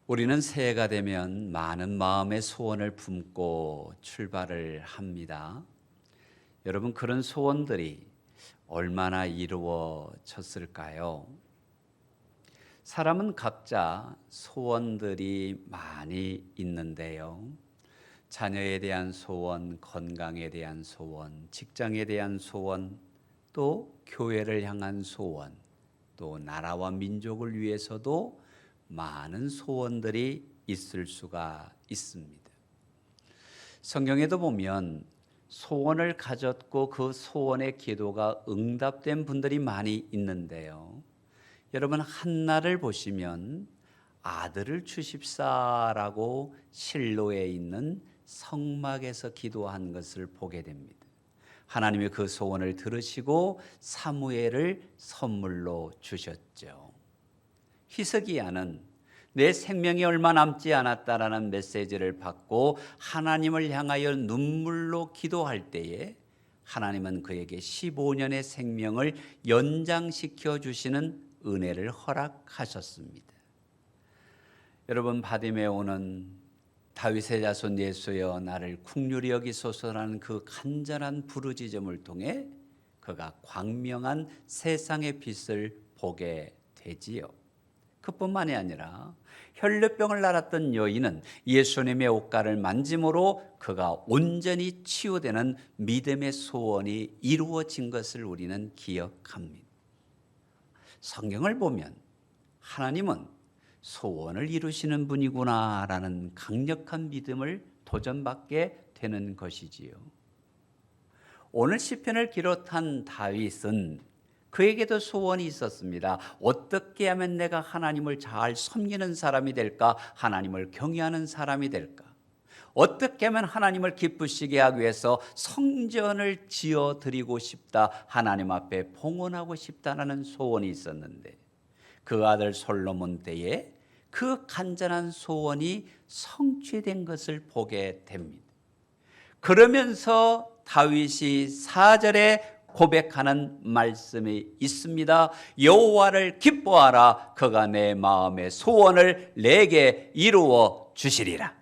우리는 새해가 되면 많은 마음의 소원을 품고 출발을 합니다. 여러분, 그런 소원들이 얼마나 이루어졌을까요? 사람은 각자 소원들이 많이 있는데요. 자녀에 대한 소원, 건강에 대한 소원, 직장에 대한 소원, 또 교회를 향한 소원, 또 나라와 민족을 위해서도 많은 소원들이 있을 수가 있습니다. 성경에도 보면 소원을 가졌고 그 소원의 기도가 응답된 분들이 많이 있는데요. 여러분, 한나를 보시면 아들을 주십사라고 실로에 있는 성막에서 기도한 것을 보게 됩니다. 하나님이 그 소원을 들으시고 사무엘을 선물로 주셨죠. 히스기야는 내 생명이 얼마 남지 않았다라는 메시지를 받고 하나님을 향하여 눈물로 기도할 때에 하나님은 그에게 15년의 생명을 연장시켜 주시는 은혜를 허락하셨습니다. 여러분, 바디메오는 다윗의 자손 예수여 나를 긍휼히 여기소서라는 그 간절한 부르짖음을 통해 그가 광명한 세상의 빛을 보게 되지요. 그뿐만이 아니라 혈루병을 앓았던 여인은 예수님의 옷가를 만짐으로 그가 온전히 치유되는 믿음의 소원이 이루어진 것을 우리는 기억합니다. 성경을 보면 하나님은 소원을 이루시는 분이구나라는 강력한 믿음을 도전받게 되는 것이지요. 오늘 시편을 기록한 다윗은 그에게도 소원이 있었습니다. 어떻게 하면 내가 하나님을 잘 섬기는 사람이 될까? 하나님을 경외하는 사람이 될까? 어떻게 하면 하나님을 기쁘시게 하기 위해서 성전을 지어드리고 싶다, 하나님 앞에 봉헌하고 싶다는 소원이 있었는데 그 아들 솔로몬 때에 그 간절한 소원이 성취된 것을 보게 됩니다. 그러면서 다윗이 4절에 고백하는 말씀이 있습니다. 여호와를 기뻐하라. 그가 내 마음의 소원을 내게 이루어 주시리라.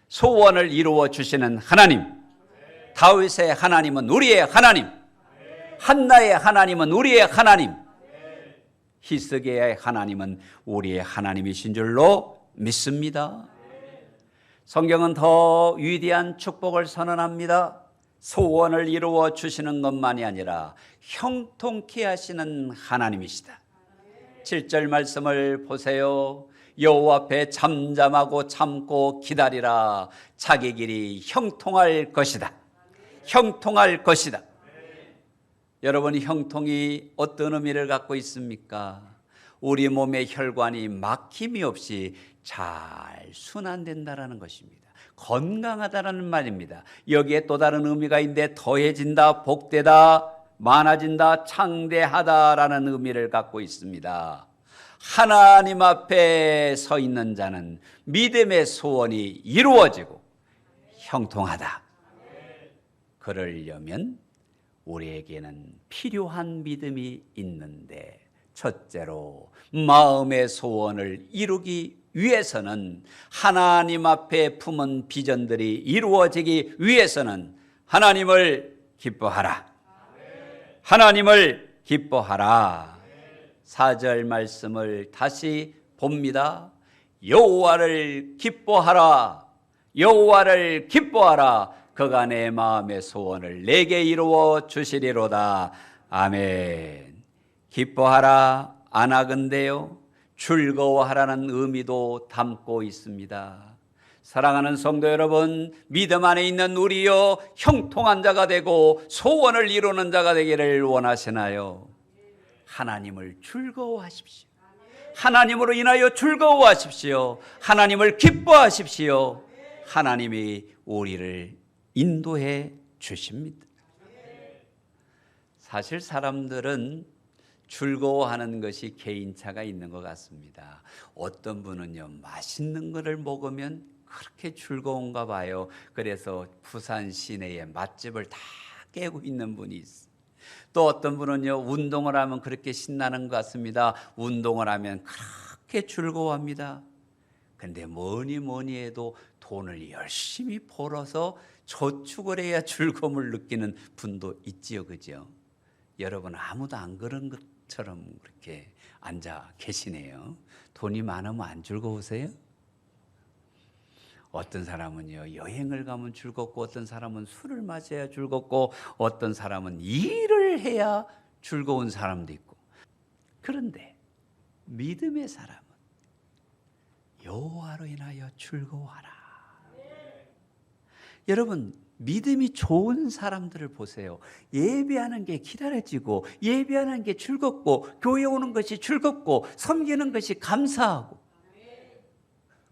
소원을 이루어 주시는 하나님, 다윗의 하나님은 우리의 하나님, 한나의 하나님은 우리의 하나님, 히스기야의 하나님은 우리의 하나님이신 줄로 믿습니다. 성경은 더 위대한 축복을 선언합니다. 소원을 이루어 주시는 것만이 아니라 형통케 하시는 하나님이시다. 7절 말씀을 보세요. 여호와 앞에 잠잠하고 참고 기다리라. 자기 길이 형통할 것이다. 형통할 것이다. 여러분, 형통이 어떤 의미를 갖고 있습니까? 우리 몸의 혈관이 막힘이 없이 잘 순환된다라는 것입니다. 건강하다라는 말입니다. 여기에 또 다른 의미가 있는데 더해진다, 복되다, 많아진다, 창대하다라는 의미를 갖고 있습니다. 하나님 앞에 서 있는 자는 믿음의 소원이 이루어지고 형통하다. 그러려면 우리에게는 필요한 믿음이 있는데, 첫째로 마음의 소원을 이루기 위해서는, 하나님 앞에 품은 비전들이 이루어지기 위해서는 하나님을 기뻐하라. 하나님을 기뻐하라. 4절 말씀을 다시 봅니다. 여호와를 기뻐하라. 여호와를 기뻐하라. 그가 내 마음의 소원을 내게 이루어 주시리로다. 아멘. 기뻐하라 안 하건대요, 즐거워하라는 의미도 담고 있습니다. 사랑하는 성도 여러분, 믿음 안에 있는 우리여 형통한 자가 되고 소원을 이루는 자가 되기를 원하시나요? 하나님을 즐거워하십시오. 하나님으로 인하여 즐거워하십시오. 하나님을 기뻐하십시오. 하나님이 우리를 인도해 주십니다. 사실 사람들은 즐거워하는 것이 개인차가 있는 것 같습니다. 어떤 분은요, 맛있는 것을 먹으면 그렇게 즐거운가 봐요. 그래서 부산 시내에 맛집을 다 깨고 있는 분이 있어요. 또 어떤 분은요, 운동을 하면 그렇게 신나는 것 같습니다. 운동을 하면 그렇게 즐거워합니다. 근데 뭐니 해도 돈을 열심히 벌어서 저축을 해야 즐거움을 느끼는 분도 있지요, 그죠? 여러분 아무도 안 그런 것처럼 그렇게 앉아 계시네요. 돈이 많으면 안 즐거우세요? 어떤 사람은요 여행을 가면 즐겁고, 어떤 사람은 술을 마셔야 즐겁고, 어떤 사람은 일을 해야 즐거운 사람도 있고. 그런데 믿음의 사람은 여호와로 인하여 즐거워하라. 여러분 믿음이 좋은 사람들을 보세요. 예배하는 게 기다려지고, 예배하는 게 즐겁고, 교회 오는 것이 즐겁고, 섬기는 것이 감사하고,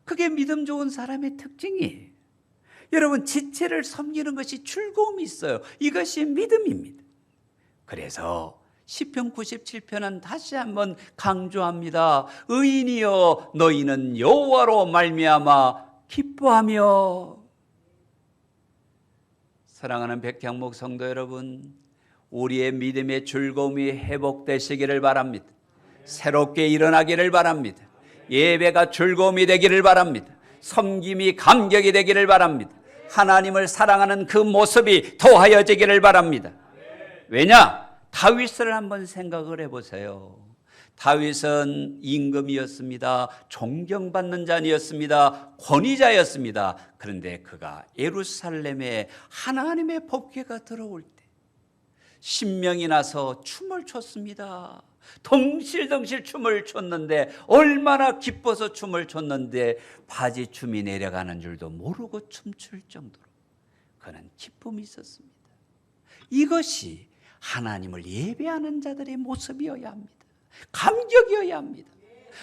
그게 믿음 좋은 사람의 특징이에요. 여러분 지체를 섬기는 것이 즐거움이 있어요. 이것이 믿음입니다. 그래서 시편 97편은 다시 한번 강조합니다. 의인이여 너희는 여호와로 말미암아 기뻐하며. 사랑하는 백향목 성도 여러분, 우리의 믿음의 즐거움이 회복되시기를 바랍니다. 새롭게 일어나기를 바랍니다. 예배가 즐거움이 되기를 바랍니다. 섬김이 감격이 되기를 바랍니다. 하나님을 사랑하는 그 모습이 더하여지기를 바랍니다. 왜냐? 다윗을 한번 생각을 해보세요. 다윗은 임금이었습니다. 존경받는 자였습니다. 권위자였습니다. 그런데 그가 예루살렘에 하나님의 법궤가 들어올 때 신명이 나서 춤을 췄습니다. 덩실덩실 춤을 췄는데, 얼마나 기뻐서 춤을 췄는데 바지 춤이 내려가는 줄도 모르고 춤출 정도로 그는 기쁨이 있었습니다. 이것이 하나님을 예배하는 자들의 모습이어야 합니다. 감격이어야 합니다.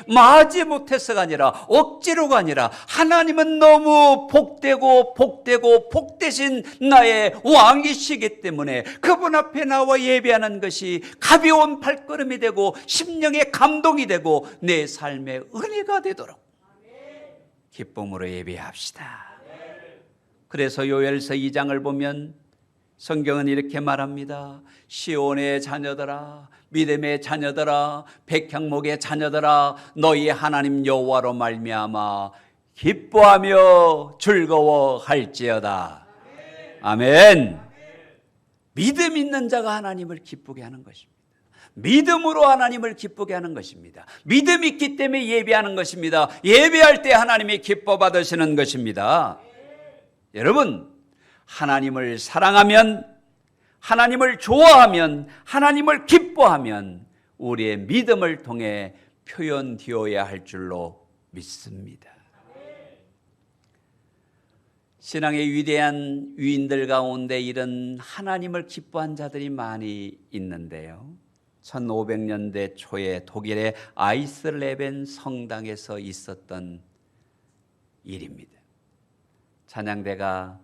마지 못해서가 아니라, 억지로가 아니라, 하나님은 너무 복되고 복되고 복되신 나의 왕이시기 때문에 그분 앞에 나와 예배하는 것이 가벼운 발걸음이 되고 심령의 감동이 되고 내 삶의 은혜가 되도록 기쁨으로 예배합시다. 그래서 요엘서 2장을 보면 성경은 이렇게 말합니다. 시온의 자녀들아, 믿음의 자녀들아, 백향목의 자녀들아, 너희 하나님 여호와로 말미암아 기뻐하며 즐거워할지어다. 아멘. 믿음 있는 자가 하나님을 기쁘게 하는 것입니다. 믿음으로 하나님을 기쁘게 하는 것입니다. 믿음 있기 때문에 예배하는 것입니다. 예배할 때 하나님이 기뻐 받으시는 것입니다. 여러분, 하나님을 사랑하면, 하나님을 좋아하면, 하나님을 기뻐하면 우리의 믿음을 통해 표현되어야 할 줄로 믿습니다. 신앙의 위대한 위인들 가운데 이런 하나님을 기뻐한 자들이 많이 있는데요, 1500년대 초에 독일의 아이슬레벤 성당에서 있었던 일입니다. 찬양대가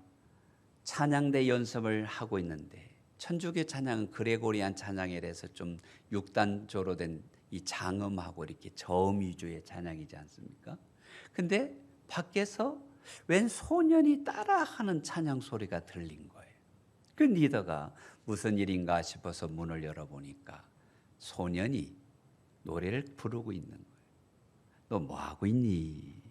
찬양대 연습을 하고 있는데, 천주교 찬양은 그레고리안 찬양이라서 좀 6단조로 된 이 장음하고 이렇게 저음 위주의 찬양이지 않습니까? 근데 밖에서 웬 소년이 따라하는 찬양 소리가 들린 거예요. 그 리더가 무슨 일인가 싶어서 문을 열어보니까 소년이 노래를 부르고 있는 거예요. 너 뭐 하고 있니?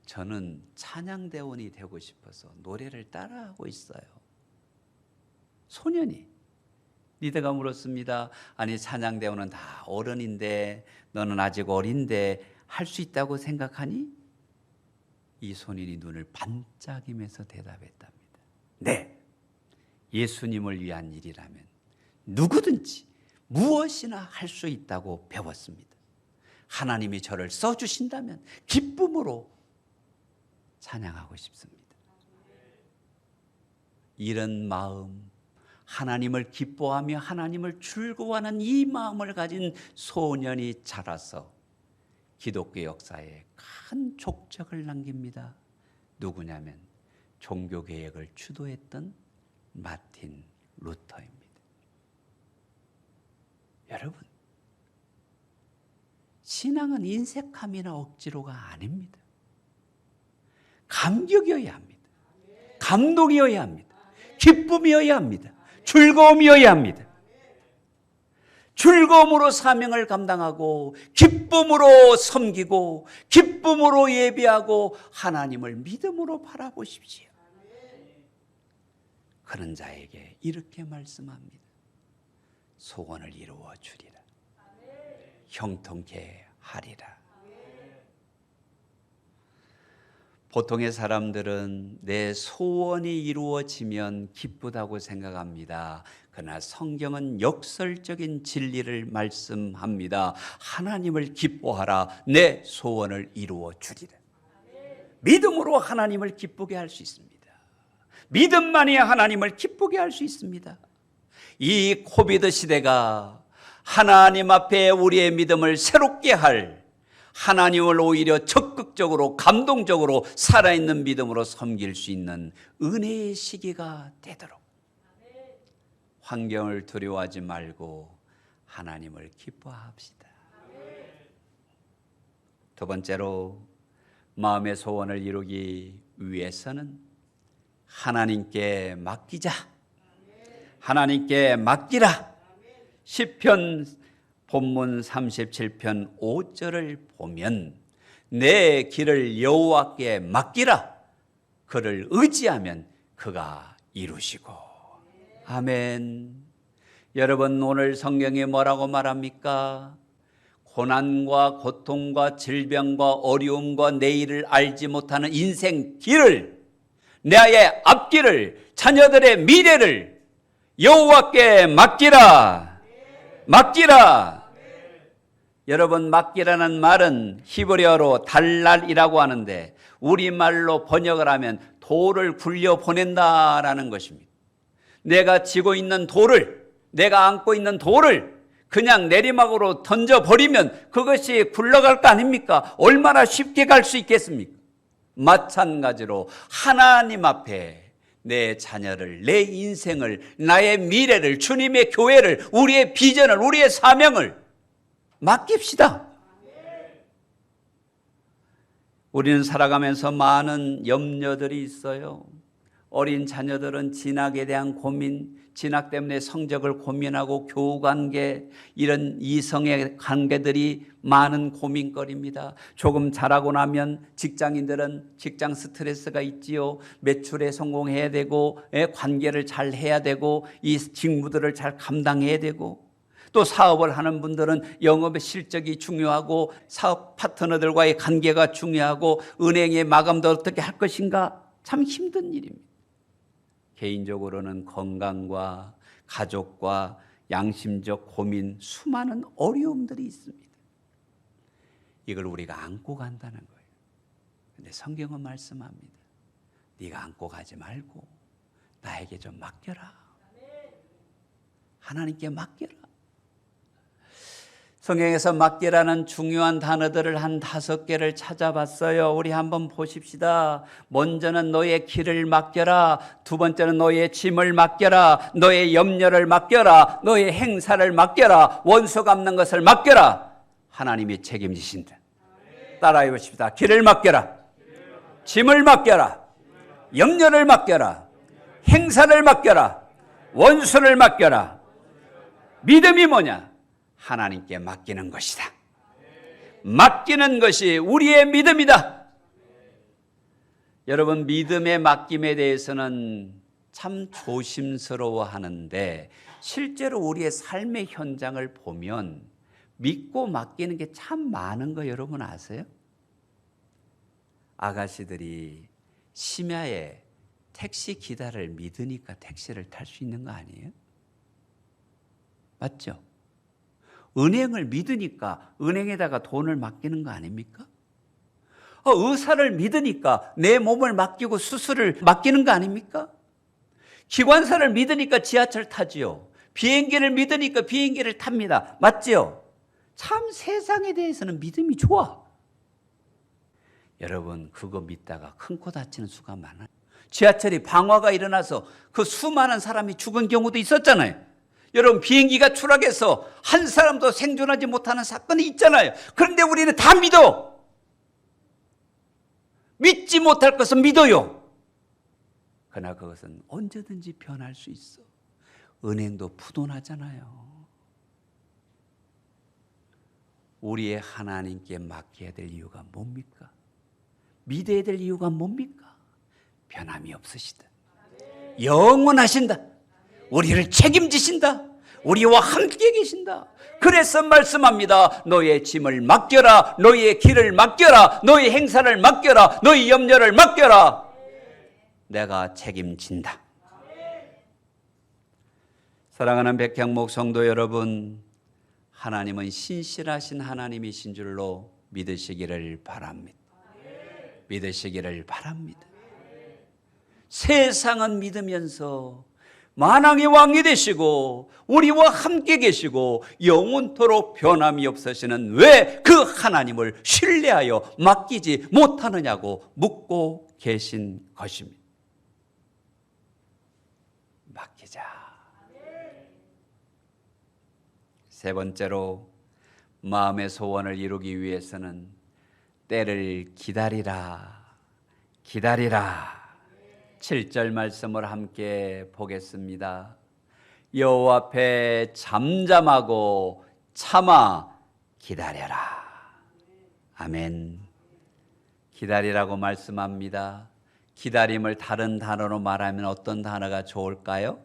저는 찬양대원이 되고 싶어서 노래를 따라하고 있어요. 소년이. 리더가 물었습니다. 아니, 찬양대원은 다 어른인데 너는 아직 어린데 할 수 있다고 생각하니? 이 소년이 눈을 반짝이면서 대답했답니다. 네, 예수님을 위한 일이라면 누구든지 무엇이나 할 수 있다고 배웠습니다. 하나님이 저를 써주신다면 기쁨으로 찬양하고 싶습니다. 이런 마음, 하나님을 기뻐하며 하나님을 즐거워하는 이 마음을 가진 소년이 자라서 기독교 역사에 큰 족적을 남깁니다. 누구냐면 종교개혁을 주도했던 마틴 루터입니다. 여러분, 신앙은 인색함이나 억지로가 아닙니다. 감격이어야 합니다. 감동이어야 합니다. 기쁨이어야 합니다. 즐거움이어야 합니다. 즐거움으로 사명을 감당하고 기쁨으로 섬기고 기쁨으로 예배하고 하나님을 믿음으로 바라보십시오. 그런 자에게 이렇게 말씀합니다. 소원을 이루어 주리라. 형통케 하리라. 보통의 사람들은 내 소원이 이루어지면 기쁘다고 생각합니다. 그러나 성경은 역설적인 진리를 말씀합니다. 하나님을 기뻐하라. 내 소원을 이루어 주리라. 믿음으로 하나님을 기쁘게 할 수 있습니다. 믿음만이 하나님을 기쁘게 할 수 있습니다. 이 코비드 시대가 하나님 앞에 우리의 믿음을 새롭게 할, 하나님을 오히려 적극적으로 감동적으로 살아있는 믿음으로 섬길 수 있는 은혜의 시기가 되도록 환경을 두려워하지 말고 하나님을 기뻐합시다. 두 번째로 마음의 소원을 이루기 위해서는 하나님께 맡기자. 하나님께 맡기라. 시편 본문 37편 5절을 보면 내 길을 여호와께 맡기라. 그를 의지하면 그가 이루시고. 아멘. 여러분, 오늘 성경이 뭐라고 말합니까? 고난과 고통과 질병과 어려움과 내일을 알지 못하는 인생 길을, 나의 앞길을, 자녀들의 미래를 여호와께 맡기라. 맡기라. 여러분, 맡기라는 말은 히브리어로 달랄이라고 하는데 우리말로 번역을 하면 돌을 굴려 보낸다라는 것입니다. 내가 지고 있는 돌을, 내가 안고 있는 돌을 그냥 내리막으로 던져버리면 그것이 굴러갈 거 아닙니까? 얼마나 쉽게 갈 수 있겠습니까? 마찬가지로 하나님 앞에 내 자녀를, 내 인생을, 나의 미래를, 주님의 교회를, 우리의 비전을, 우리의 사명을 맡깁시다. 우리는 살아가면서 많은 염려들이 있어요. 어린 자녀들은 진학에 대한 고민, 진학 때문에 성적을 고민하고 교우관계, 이런 이성의 관계들이 많은 고민거리입니다. 조금 자라고 나면 직장인들은 직장 스트레스가 있지요. 매출에 성공해야 되고 관계를 잘 해야 되고 이 직무들을 잘 감당해야 되고, 또 사업을 하는 분들은 영업의 실적이 중요하고 사업 파트너들과의 관계가 중요하고 은행의 마감도 어떻게 할 것인가, 참 힘든 일입니다. 개인적으로는 건강과 가족과 양심적 고민, 수많은 어려움들이 있습니다. 이걸 우리가 안고 간다는 거예요. 그런데 성경은 말씀합니다. 네가 안고 가지 말고 나에게 좀 맡겨라. 하나님께 맡겨라. 성경에서 맡기라는 중요한 단어들을 한 5개를 찾아봤어요. 우리 한번 보십시다. 먼저는 너의 길을 맡겨라. 두 번째는 너의 짐을 맡겨라. 너의 염려를 맡겨라. 너의 행사를 맡겨라. 원수 갚는 것을 맡겨라. 하나님이 책임지신다. 따라해 보십시다. 길을 맡겨라. 짐을 맡겨라. 염려를 맡겨라. 행사를 맡겨라. 원수를 맡겨라. 믿음이 뭐냐? 하나님께 맡기는 것이다. 맡기는 것이 우리의 믿음이다. 여러분, 믿음의 맡김에 대해서는 참 조심스러워 하는데 실제로 우리의 삶의 현장을 보면 믿고 맡기는 게 참 많은 거 여러분 아세요? 아가씨들이 심야에 택시 기다를 믿으니까 택시를 탈 수 있는 거 아니에요? 맞죠? 은행을 믿으니까 은행에다가 돈을 맡기는 거 아닙니까? 의사를 믿으니까 내 몸을 맡기고 수술을 맡기는 거 아닙니까? 기관사를 믿으니까 지하철 타지요. 비행기를 믿으니까 비행기를 탑니다. 맞지요? 참 세상에 대해서는 믿음이 좋아. 여러분, 그거 믿다가 큰 코 다치는 수가 많아요. 지하철이 방화가 일어나서 그 수많은 사람이 죽은 경우도 있었잖아요. 여러분, 비행기가 추락해서 한 사람도 생존하지 못하는 사건이 있잖아요. 그런데 우리는 다 믿어. 믿지 못할 것은 믿어요. 그러나 그것은 언제든지 변할 수 있어. 은행도 부도나잖아요. 우리의 하나님께 맡겨야 될 이유가 뭡니까? 믿어야 될 이유가 뭡니까? 변함이 없으시다. 영원하신다. 우리를 책임지신다. 우리와 함께 계신다. 그래서 말씀합니다. 너의 짐을 맡겨라. 너의 길을 맡겨라. 너의 행사를 맡겨라. 너의 염려를 맡겨라. 내가 책임진다. 사랑하는 백향목 성도 여러분, 하나님은 신실하신 하나님이신 줄로 믿으시기를 바랍니다. 믿으시기를 바랍니다. 세상은 믿으면서 만왕의 왕이 되시고 우리와 함께 계시고 영원토록 변함이 없으시는 왜 그 하나님을 신뢰하여 맡기지 못하느냐고 묻고 계신 것입니다. 맡기자. 세 번째로 마음의 소원을 이루기 위해서는 때를 기다리라. 기다리라. 7절 말씀을 함께 보겠습니다. 여호와 앞에 잠잠하고 참아 기다려라. 아멘. 기다리라고 말씀합니다. 기다림을 다른 단어로 말하면 어떤 단어가 좋을까요?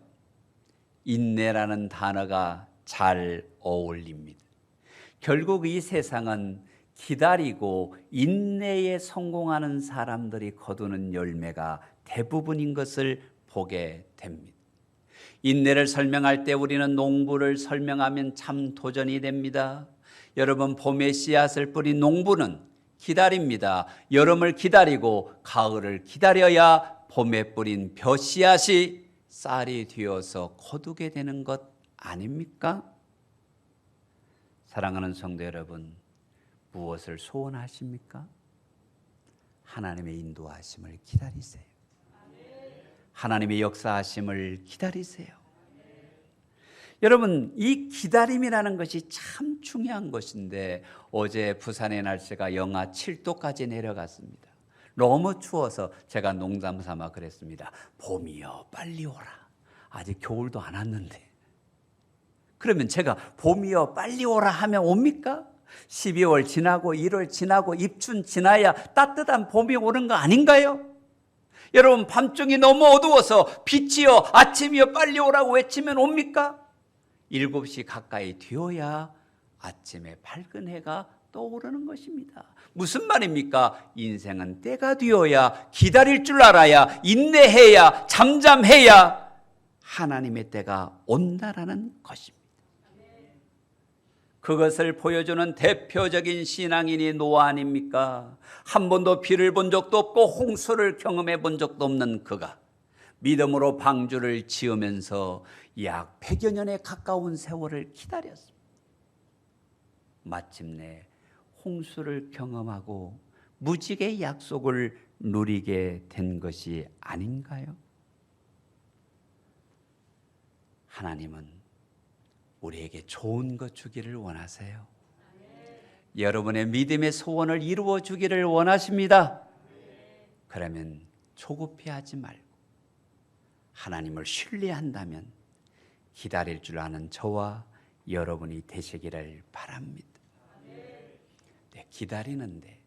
인내라는 단어가 잘 어울립니다. 결국 이 세상은 기다리고 인내에 성공하는 사람들이 거두는 열매가 대부분인 것을 보게 됩니다. 인내를 설명할 때 우리는 농부를 설명하면 참 도전이 됩니다. 여러분, 봄에 씨앗을 뿌린 농부는 기다립니다. 여름을 기다리고 가을을 기다려야 봄에 뿌린 벼씨앗이 쌀이 되어서 거두게 되는 것 아닙니까? 사랑하는 성도 여러분, 무엇을 소원하십니까? 하나님의 인도하심을 기다리세요. 하나님의 역사하심을 기다리세요. 여러분, 이 기다림이라는 것이 참 중요한 것인데 어제 부산의 날씨가 영하 7도까지 내려갔습니다. 너무 추워서 제가 농담 삼아 그랬습니다. 봄이여 빨리 오라. 아직 겨울도 안 왔는데. 그러면 제가 봄이여 빨리 오라 하면 옵니까? 12월 지나고 1월 지나고 입춘 지나야 따뜻한 봄이 오는 거 아닌가요? 여러분, 밤중이 너무 어두워서 빛이여 아침이여 빨리 오라고 외치면 옵니까? 7시 가까이 되어야 아침에 밝은 해가 떠오르는 것입니다. 무슨 말입니까? 인생은 때가 되어야 기다릴 줄 알아야 인내해야 잠잠해야 하나님의 때가 온다라는 것입니다. 그것을 보여주는 대표적인 신앙인이 노아 아닙니까? 한 번도 비를 본 적도 없고 홍수를 경험해 본 적도 없는 그가 믿음으로 방주를 지으면서 약 100여 년에 가까운 세월을 기다렸습니다. 마침내 홍수를 경험하고 무지개의 약속을 누리게 된 것이 아닌가요? 하나님은 우리에게 좋은 것 주기를 원하세요. 여러분의 믿음의 소원을 이루어 주기를 원하십니다. 그러면 조급해 하지 말고 하나님을 신뢰한다면 기다릴 줄 아는 저와 여러분이 되시기를 바랍니다. 네, 기다리는데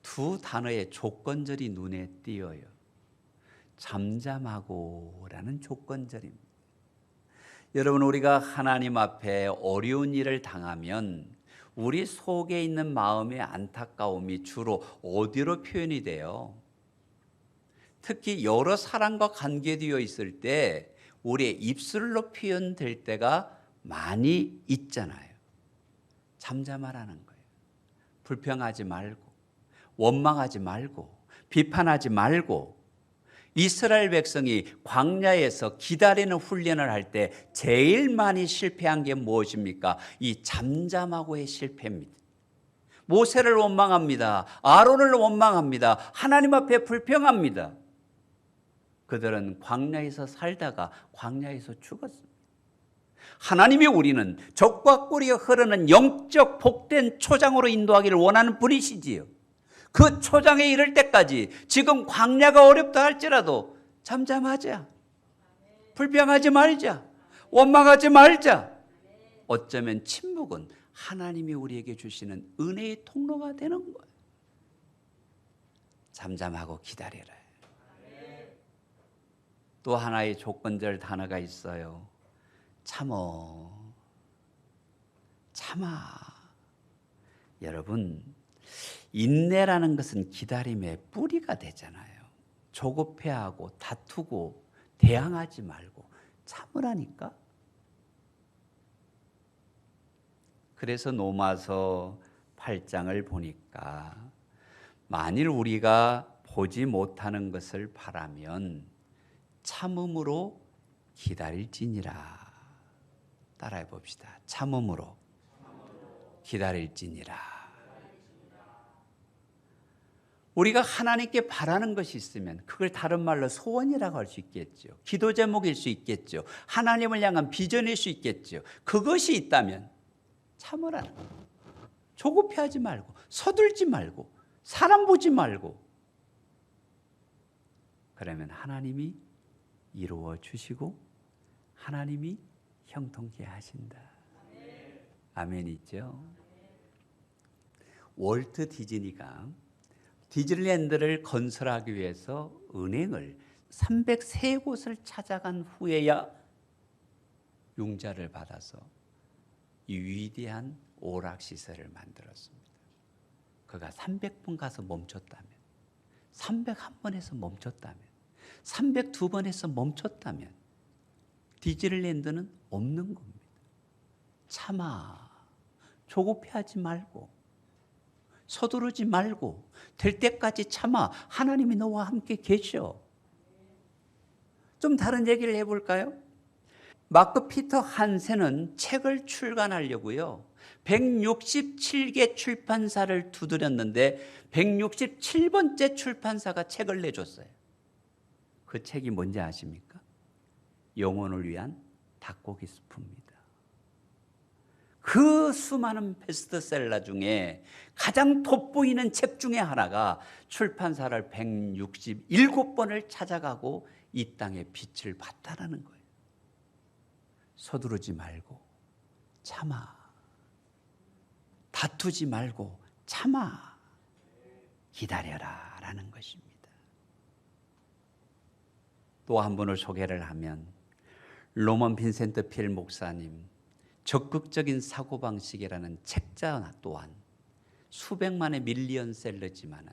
두 단어의 조건절이 눈에 띄어요. 잠잠하고라는 조건절입니다. 여러분, 우리가 하나님 앞에 어려운 일을 당하면 우리 속에 있는 마음의 안타까움이 주로 어디로 표현이 돼요? 특히 여러 사람과 관계되어 있을 때 우리의 입술로 표현될 때가 많이 있잖아요. 잠잠하라는 거예요. 불평하지 말고 원망하지 말고 비판하지 말고. 이스라엘 백성이 광야에서 기다리는 훈련을 할 때 제일 많이 실패한 게 무엇입니까? 이 잠잠하고의 실패입니다. 모세를 원망합니다. 아론을 원망합니다. 하나님 앞에 불평합니다. 그들은 광야에서 살다가 광야에서 죽었습니다. 하나님이 우리는 적과 꿀이 흐르는 영적 복된 초장으로 인도하기를 원하는 분이시지요. 그 초장에 이를 때까지 지금 광야가 어렵다 할지라도 잠잠하자. 불평하지 말자. 원망하지 말자. 어쩌면 침묵은 하나님이 우리에게 주시는 은혜의 통로가 되는 거예요. 잠잠하고 기다리라. 또 하나의 조건절 단어가 있어요. 참어. 참아. 여러분, 인내라는 것은 기다림의 뿌리가 되잖아요. 조급해하고 다투고 대항하지 말고 참으라니까. 그래서 로마서 8장을 보니까 만일 우리가 보지 못하는 것을 바라면 참음으로 기다릴지니라. 따라해 봅시다. 참음으로 기다릴지니라. 우리가 하나님께 바라는 것이 있으면 그걸 다른 말로 소원이라고 할 수 있겠죠. 기도 제목일 수 있겠죠. 하나님을 향한 비전일 수 있겠죠. 그것이 있다면 참으라는 거예요. 조급해하지 말고 서둘지 말고 사람 보지 말고, 그러면 하나님이 이루어 주시고 하나님이 형통케 하신다. 아멘이죠. 월트 디즈니가 디즈니랜드를 건설하기 위해서 은행을 303곳을 찾아간 후에야 융자를 받아서 이 위대한 오락시설을 만들었습니다. 그가 300번 가서 멈췄다면, 301번에서 멈췄다면, 302번에서 멈췄다면 디즈니랜드는 없는 겁니다. 참아. 조급해하지 말고 서두르지 말고 될 때까지 참아. 하나님이 너와 함께 계셔. 좀 다른 얘기를 해볼까요? 마크 피터 한센은 책을 출간하려고요 167개 출판사를 두드렸는데 167번째 출판사가 책을 내줬어요. 그 책이 뭔지 아십니까? 영혼을 위한 닭고기 스프입니다. 그 수많은 베스트셀러 중에 가장 돋보이는 책 중에 하나가 출판사를 167번을 찾아가고 이 땅에 빛을 봤다라는 거예요. 서두르지 말고 참아. 다투지 말고 참아. 기다려라 라는 것입니다. 또 한 분을 소개를 하면 로먼 빈센트 필 목사님, 적극적인 사고방식이라는 책자 또한 수백만의 밀리언셀러지만은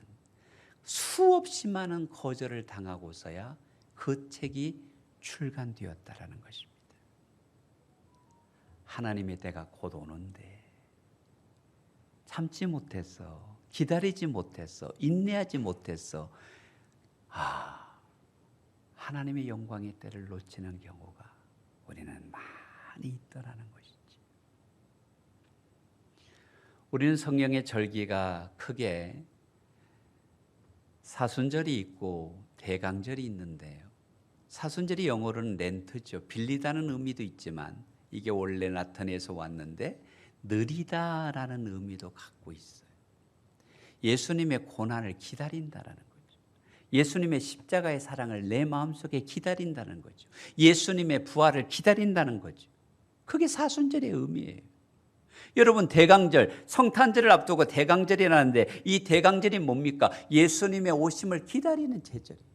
수없이 많은 거절을 당하고서야 그 책이 출간되었다라는 것입니다. 하나님의 때가 곧 오는데 참지 못해서, 기다리지 못해서, 인내하지 못해서 하나님의 영광의 때를 놓치는 경우가 우리는 많이 있더라는 것이지. 우리는 성령의 절기가 크게 사순절이 있고 대강절이 있는데요. 사순절이 영어로는 렌트죠. 빌리다는 의미도 있지만 이게 원래 라틴에서 왔는데 느리다라는 의미도 갖고 있어요. 예수님의 고난을 기다린다라는 거죠. 예수님의 십자가의 사랑을 내 마음속에 기다린다는 거죠. 예수님의 부활을 기다린다는 거죠. 그게 사순절의 의미예요. 여러분, 대강절, 성탄절을 앞두고 대강절이라는데 이 대강절이 뭡니까? 예수님의 오심을 기다리는 제절이에요.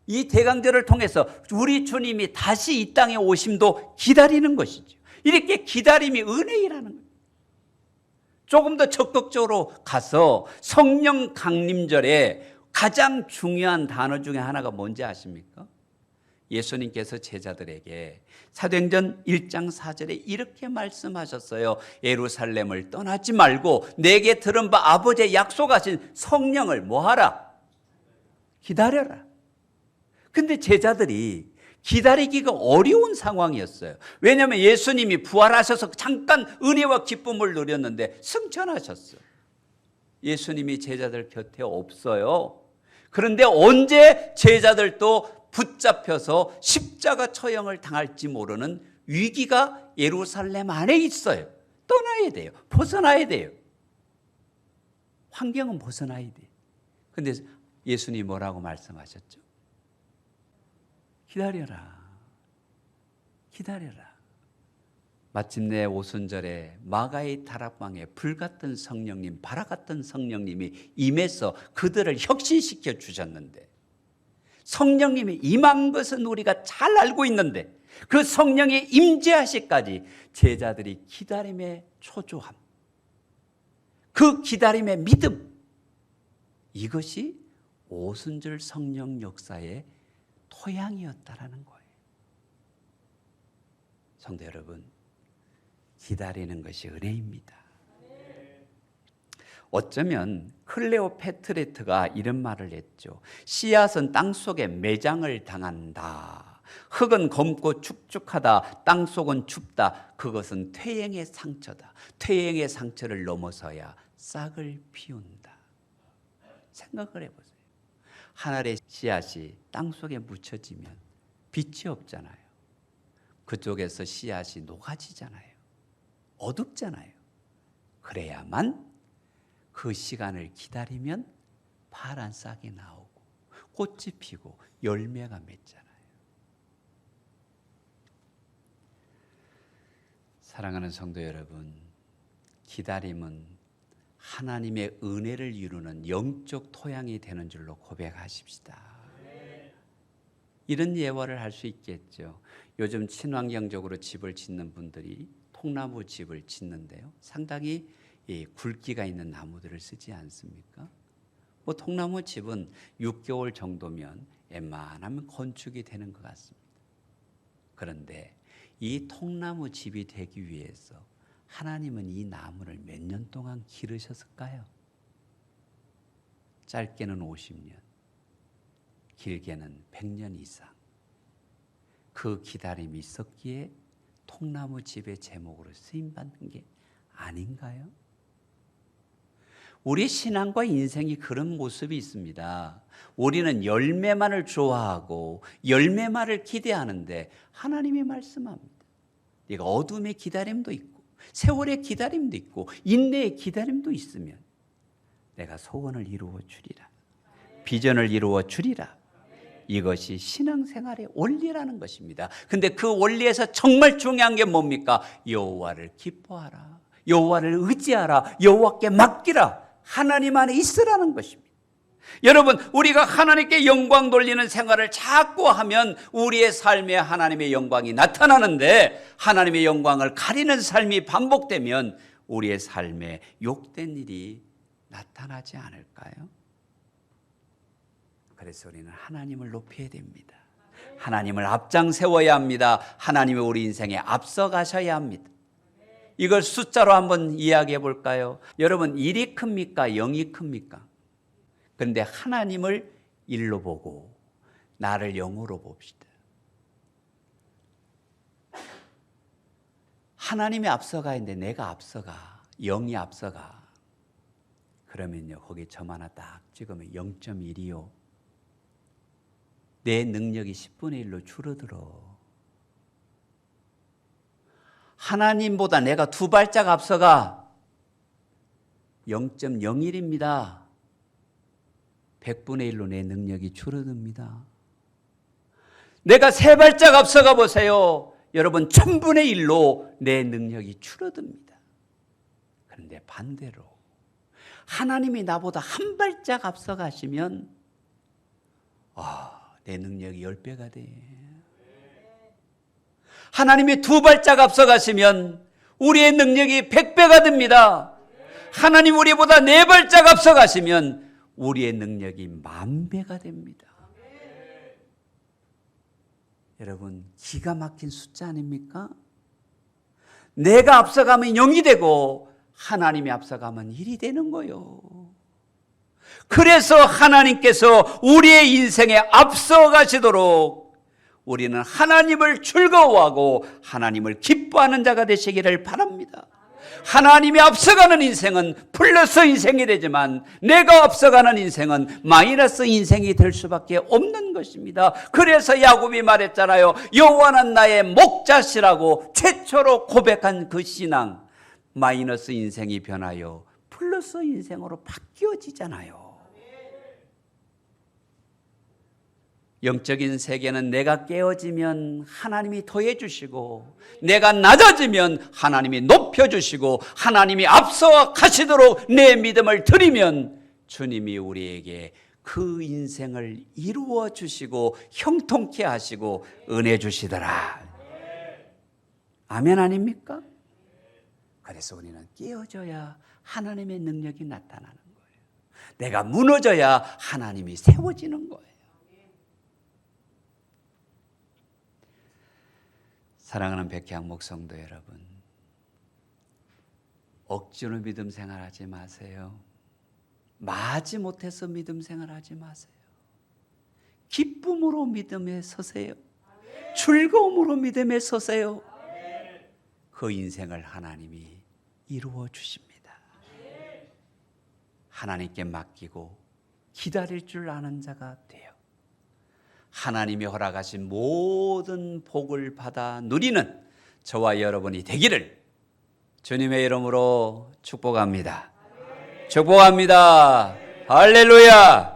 이 대강절을 통해서 우리 주님이 다시 이 땅에 오심도 기다리는 것이죠. 이렇게 기다림이 은혜라는 거예요. 조금 더 적극적으로 가서 성령 강림절에 가장 중요한 단어 중에 하나가 뭔지 아십니까? 예수님께서 제자들에게 사도행전 1장 4절에 이렇게 말씀하셨어요. 예루살렘을 떠나지 말고 내게 들은 바 아버지의 약속하신 성령을 뭐하라? 기다려라. 근데 제자들이 기다리기가 어려운 상황이었어요. 왜냐하면 예수님이 부활하셔서 잠깐 은혜와 기쁨을 누렸는데 승천하셨어요. 예수님이 제자들 곁에 없어요. 그런데 언제 제자들도 붙잡혀서 십자가 처형을 당할지 모르는 위기가 예루살렘 안에 있어요. 떠나야 돼요. 벗어나야 돼요. 환경은 벗어나야 돼요. 그런데 예수님이 뭐라고 말씀하셨죠? 기다려라. 기다려라. 마침내 오순절에 마가의 다락방에 불같은 성령님, 바라같은 성령님이 임해서 그들을 혁신시켜 주셨는데, 성령님이 임한 것은 우리가 잘 알고 있는데 그 성령이 임재하시까지 제자들이 기다림의 초조함, 그 기다림의 믿음, 이것이 오순절 성령 역사의 토양이었다라는 거예요. 성도 여러분, 기다리는 것이 은혜입니다. 어쩌면 클레오페트레트가 이런 말을 했죠. 씨앗은 땅속에 매장을 당한다. 흙은 검고 축축하다. 땅속은 춥다. 그것은 퇴행의 상처다. 퇴행의 상처를 넘어서야 싹을 피운다. 생각을 해보세요. 한 알의 씨앗이 땅속에 묻혀지면 빛이 없잖아요. 그쪽에서 씨앗이 녹아지잖아요. 어둡잖아요. 그래야만 그 시간을 기다리면 파란 싹이 나오고 꽃이 피고 열매가 맺잖아요. 사랑하는 성도 여러분, 기다림은 하나님의 은혜를 이루는 영적 토양이 되는 줄로 고백하십시다. 이런 예화를 할 수 있겠죠. 요즘 친환경적으로 집을 짓는 분들이 통나무 집을 짓는데요, 상당히 굵기가 있는 나무들을 쓰지 않습니까? 뭐 통나무 집은 6개월 정도면 웬만하면 건축이 되는 것 같습니다. 그런데 이 통나무 집이 되기 위해서 하나님은 이 나무를 몇 년 동안 기르셨을까요? 짧게는 50년, 길게는 100년 이상. 그 기다림이 있었기에 통나무 집의 제목으로 쓰임받는 게 아닌가요? 우리 신앙과 인생이 그런 모습이 있습니다. 우리는 열매만을 좋아하고 열매만을 기대하는데 하나님이 말씀합니다. 네가 어둠의 기다림도 있고 세월의 기다림도 있고 인내의 기다림도 있으면 내가 소원을 이루어 주리라. 비전을 이루어 주리라. 이것이 신앙생활의 원리라는 것입니다. 근데 그 원리에서 정말 중요한 게 뭡니까? 여호와를 기뻐하라. 여호와를 의지하라. 여호와께 맡기라. 하나님 안에 있으라는 것입니다. 여러분, 우리가 하나님께 영광 돌리는 생활을 자꾸 하면 우리의 삶에 하나님의 영광이 나타나는데, 하나님의 영광을 가리는 삶이 반복되면 우리의 삶에 욕된 일이 나타나지 않을까요? 그래서 우리는 하나님을 높여야 됩니다. 하나님을 앞장 세워야 합니다. 하나님이 우리 인생에 앞서가셔야 합니다. 이걸 숫자로 한번 이야기해 볼까요? 여러분, 1이 큽니까? 0이 큽니까? 그런데 하나님을 1로 보고 나를 0으로 봅시다. 하나님이 앞서가 있는데 내가 앞서가, 0이 앞서가. 그러면요, 거기 점 하나 딱 찍으면 0.1이요. 내 능력이 10분의 1로 줄어들어. 하나님보다 내가 2발짝 앞서가 0.01입니다. 100분의 1로 내 능력이 줄어듭니다. 내가 3발짝 앞서가 보세요. 여러분, 1000분의 1로 내 능력이 줄어듭니다. 그런데 반대로 하나님이 나보다 1발짝 앞서가시면 내 능력이 10배가 돼. 하나님이 2발짝 앞서가시면 우리의 능력이 100배가 됩니다. 하나님 우리보다 4발짝 앞서가시면 우리의 능력이 10,000배가 됩니다. 여러분, 기가 막힌 숫자 아닙니까? 내가 앞서가면 0이 되고 하나님이 앞서가면 1이 되는 거예요. 그래서 하나님께서 우리의 인생에 앞서가시도록 우리는 하나님을 즐거워하고 하나님을 기뻐하는 자가 되시기를 바랍니다. 하나님이 앞서가는 인생은 플러스 인생이 되지만 내가 앞서가는 인생은 마이너스 인생이 될 수밖에 없는 것입니다. 그래서 야곱이 말했잖아요. 여호와는 나의 목자시라고 최초로 고백한 그 신앙, 마이너스 인생이 변하여 플러스 인생으로 바뀌어지잖아요. 영적인 세계는 내가 깨어지면 하나님이 더해주시고 내가 낮아지면 하나님이 높여주시고 하나님이 앞서 가시도록 내 믿음을 드리면 주님이 우리에게 그 인생을 이루어 주시고 형통케 하시고 은혜 주시더라. 아멘 아닙니까? 그래서 우리는 깨어져야 하나님의 능력이 나타나는 거예요. 내가 무너져야 하나님이 세워지는 거예요. 사랑하는 백향 목성도 여러분, 억지로 믿음 생활하지 마세요. 마지 못해서 믿음 생활하지 마세요. 기쁨으로 믿음에 서세요. 즐거움으로 믿음에 서세요. 그 인생을 하나님이 이루어 주십니다. 하나님께 맡기고 기다릴 줄 아는 자가 돼요. 하나님이 허락하신 모든 복을 받아 누리는 저와 여러분이 되기를 주님의 이름으로 축복합니다. 축복합니다. 할렐루야.